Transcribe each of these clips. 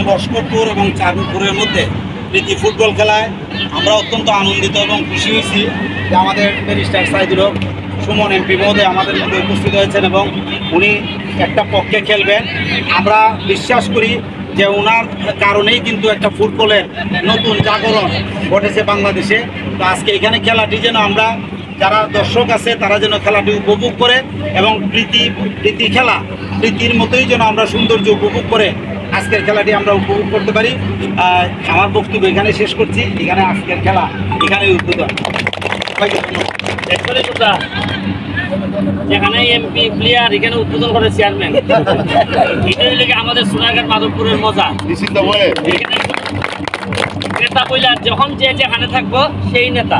লস্করপুর এবং চাঁদপুরের মধ্যে প্রীতি ফুটবল খেলায় আমরা অত্যন্ত আনন্দিত এবং খুশি হয়েছি যে আমাদের ব্যারিস্টার সাইদুর হক সুমন এমপি মহোদয় আমাদের মধ্যে উপস্থিত হয়েছেন এবং উনি একটা পক্ষে খেলবেন। আমরা বিশ্বাস করি যে ওনার কারণেই কিন্তু একটা ফুটবলের নতুন জাগরণ ঘটেছে বাংলাদেশে। তো আজকে এখানে খেলাটি যেন আমরা যারা দর্শক আছে তারা যেন খেলাটি উপভোগ করে এবং প্রীতি খেলা প্রীতির মতোই যেন আমরা সৌন্দর্য উপভোগ করে আজকের খেলাটি আমরা উপভোগ করতে পারি। আমার বক্তব্য এখানে শেষ করছি। এখানে আজকের খেলা এখানে উদ্বোধন। যেখানে এমপি প্লেয়ার এখানে উদ্বোধন করে চেয়ারম্যান, এটাই লেগে আমাদের সোনারঘাট মাধবপুরের মজা। নেতা বইলা যখন যে যেখানে থাকবো সেই নেতা,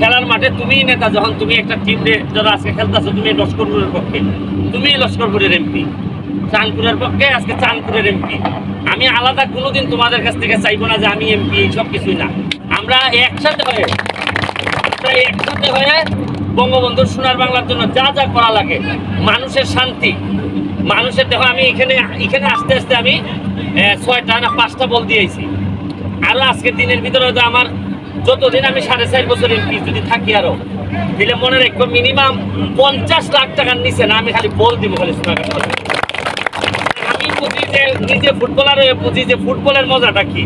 খেলার মাঠে তুমিই নেতা। যখন তুমি একটা টিম যারা আজকে খেলতেছো, তুমি লস্করপুরের পক্ষে, তুমি লস্করপুরের এমপি, চাঁদপুরের পক্ষে আজকে চাঁদপুরের এমপি। আমি আলাদা কোনোদিন তোমাদের কাছ থেকে চাইবো না যে আমি এমপি, এইসব কিছুই না। আমরা একসাথে হয়ে বঙ্গবন্ধুর সোনার বাংলার জন্য যা যা করা লাগে, মানুষের শান্তি, মানুষের দেখো আমি এখানে আস্তে আস্তে আমি 6টা না 5টা বল দিয়েছি। আরও আজকের দিনের ভিতরে হয়তো আমার যতদিন আমি 4.5 বছর এমপি যদি থাকি আরো, দিলে মনে রাখবো মিনিমাম 50 লাখ টাকার নিচে না আমি খালি বল দিব খালি সোনারঘাট। আমি বুঝি যে নিজে ফুটবলার হয়ে বুঝি যে ফুটবলের মজাটা কি।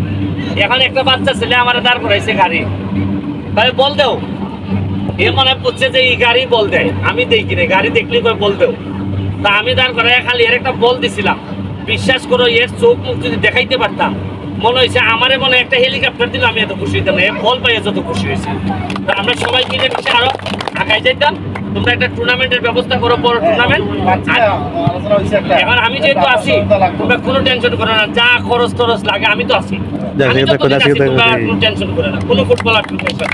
এখন একটা বাচ্চা ছেলে আমার দাঁড় করাইছে গাড়ি, ভাই বল দেও, এ মনে বুঝছে যে এই গাড়ি বল দেয়, আমি দেই কিনে গাড়ি দেখলেই বল দেও। তা আমি দাঁড় করাই খালি এর একটা বল দিছিলাম। বিশ্বাস করো এর চোখ মুখ যদি দেখাইতে পারতাম, মনে হয়েছে আমারে মনে একটা হেলিকপ্টার দিল, আমি এত খুশি হইতাম না। এ বল পাইয়ে যত খুশি হয়েছে। তা আমরা সবাই মিলে মিশে আরো আগাই যাইতাম। তোমরা একটা টুর্নামেন্টের ব্যবস্থা করো, বড় টুর্নামেন্ট। এখন আমি যেহেতু আছি, তোমরা কোনো টেনশন করো না, যা খরচ টরচ লাগে আমি তো আছি, তোমরা কোনো টেনশন করো না, কোনো ফুটবলার টেনশন।